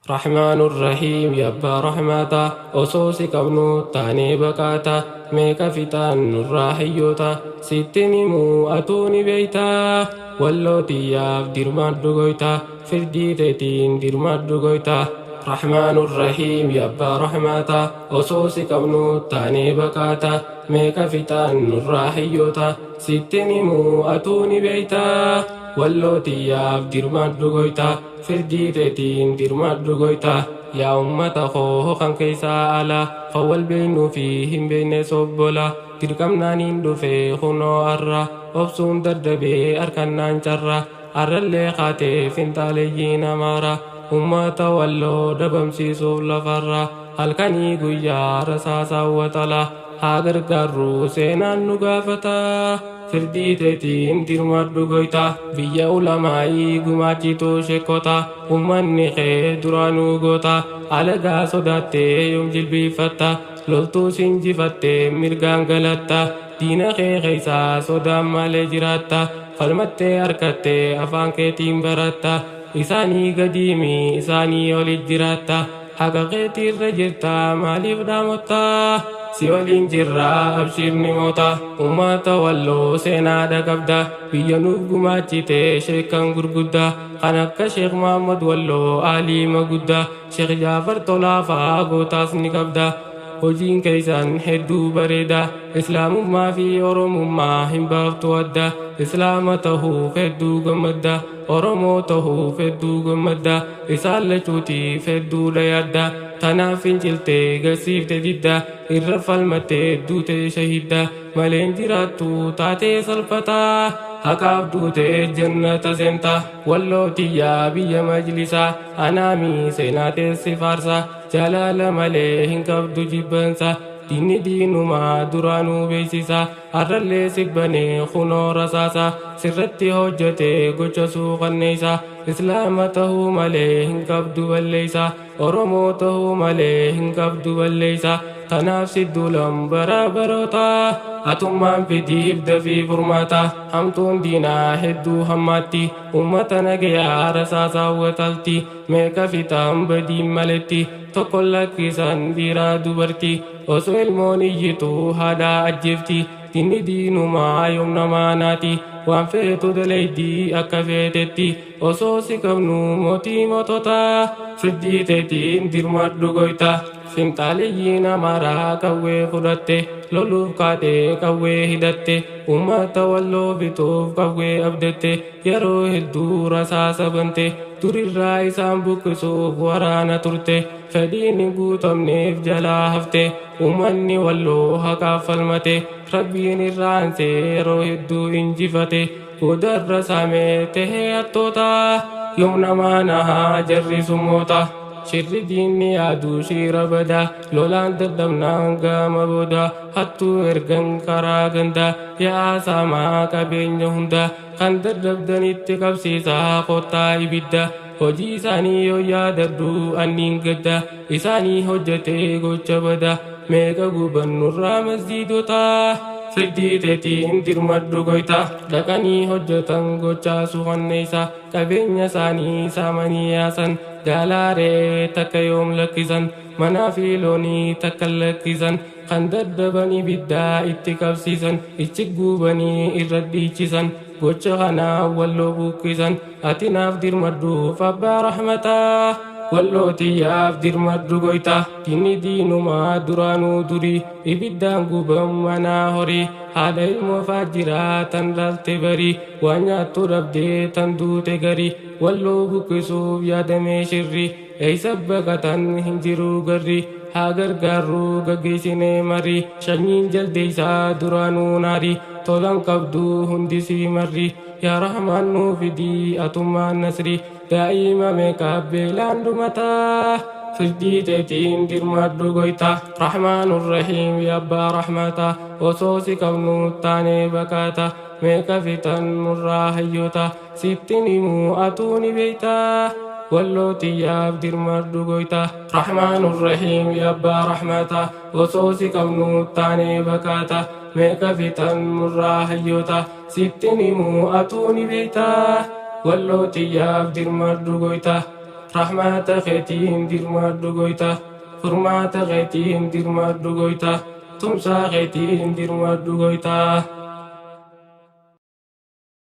رحمن الرحيم يبا رحمتا أصوصي كبنو تاني بكاتا ميكا فتان الراحيوتا ستني مو أتوني بيتا واللوتي ياف ديرمان دوغويتا فردي تيتين ديرمان دوغويتا رحمن الرحيم يبا رحمتا أصوصي كبنو تاني بكاتا ميكا فتان الراحيوتا ستني مو أتوني بيتا واللوتي ياف ديرمان دوغويتا فردي تيتين ديرمان دوغويتا يا أمة خوه خان كيسا ألا خوال بينو فيهم بين سبولا تركم نانين دو في خنو أرى وبسون دردبي أركان نانجرى أرى اللي خاتي فنتاليين مارا أمة واللو دبم سيسو لفرى halkanii guyyaa rasaasa watala hagar garuu seenaan nu gaafata firdii teetiin dirmadhu goyta biyya ulamaa'ii gumaachituu sheekota ummanni kee duraanuu goota alagaa sodaattee yoom jilbiifatta loltuu sinjifattee mirgaan galatta diina kee keeysaa sodaan malee jiraatta falmattee harkattee afaan keetiin baratta isaanii gadiimi isaanii olit jiraatta haqa keetirra jirta maaliif dhaamotta si waliin jirra abshirni moota ummata walloo seenaadha qabda biyya nuuf gumaachite sheekan gurguddaa kan akka sheek Muhammad walloo aliima guddaa sheek Jaafar tolaafaa gootaas ni qabda hojiin keeysan hedduu bareeda islaamummaa fi oromummaa hin baaftu adda islaama tahuuf hedduu gammadda oromoo tahuuf hedduu gammadda isaan lachuutiif hedduudha yaadda tanaaf finciltee garsiifte didda irra falmattee duute shahidda maleen jiraattu taatee salphataa haqaaf duute jannata seenta walloo tiyyaa biyya majlisaa anaamii seenaa teessi faarsa jalaala malee hin qabdu jibbansa diinni diinumaa duraanuu beeksisa harrallee sibbanee kunoo rasaasa sirratti hojjete gocha suuqanneeysa islaama tahuu malee hin qabdu balleeysa oromoo tahuu malee hin qabdu balleeysa tanaaf sidduulam baraabaroota atummaan fidiif dafii furmaata hamtuun diinaa hedduu hammaatti ummata nagayaa rasaasaa watalti meeqa fixaan badiin maletti tokko lakkisan dhiiraa dubartii osoo ilmoon iyyitu haadhaa ajjeefti diinni diinumaa yoom namaa naati waan feetu daleeydii akka feetetti osoo si qabnu mootii moototaa firdii teetiin dirmadhu goyta finxaaliyyiin amaaraa qawwee fudhatte loluuf kaatee qawwee hidhatte ummata walloo bituuf qawwee abdatte yeroo hedduu rasaasa bante durirraa isaan buqqisuuf waraana turte fedhiin hin guutamneef jalaa hafte ummanni walloo haqaaf falmate rabbiin irraansee yeroo hedduu injifate goodarra saamee tahee hattoota yoom namaa nahaa jarri summoota shirri diinni yaaduu shiira bada lolaan dadhabnaan gama booda hattuu ergan karaa ganda yaa saamaa qabeenya hunda kan dadhabdanitti qabsiisaa kottaa ibidda hojii isaanii yoo yaadadhu anniin gadda isaanii hojjetee gocha bada meeqa gubannurraa masjiidota firdii teetiin dirmadhu goyta dhaqanii hojjetan gochaa suuqanneeysa qabeenya isaanii saamanii yaasan gaalaaree takka yoom lakkisan manaa fi loonii takka lakkisan kan dadhabanii biddaa itti qabsiisan ichi gubanii irra dhiichisan gocha kanaa walloo buqqisan ati naaf dirmadhuuf abbaa rahmataa walloo tiyyaaf dirmadhu goyta diinni diinumaa duraanuu durii ibiddaan guban manaa horii haadha ilmoo faajiraa tan dhalte barii waan nyaattu dhabdee tan duute garii walloo buqqisuuf yaadamee shirri eeysa baqatan hin jiruu garri haa gargaarruu gaggeessinee marii sanyiin jaldeeysaa duraanuu naarii tolan qabduu hundisii marri yaa rahmaan nuu fidii atummaan nasri daa'ima meeqaaf beelaan dhumataa firdii teetiin dirmadhu goyta rahmaanur rahiim yaa abbaa rahmata osoo si qabnu taanee bakaata meeqa fixan nurraa hayyoota sittin himuu atuu ni beeyta walloo tiyyaaf dirmadhu goyta rahmaanur rahiim yaa abbaa rahmata osoo si qabnu taanee bakaata meeqa fixan nurraa hayyoota sittin himuu atuu ni beeyta walloo tiyyaaf dirmadhu goyta رحمة خيتين دير ما دوغويتا فرمات خيتين دير ما دوغويتا تمسا خيتين دير ما دوغويتا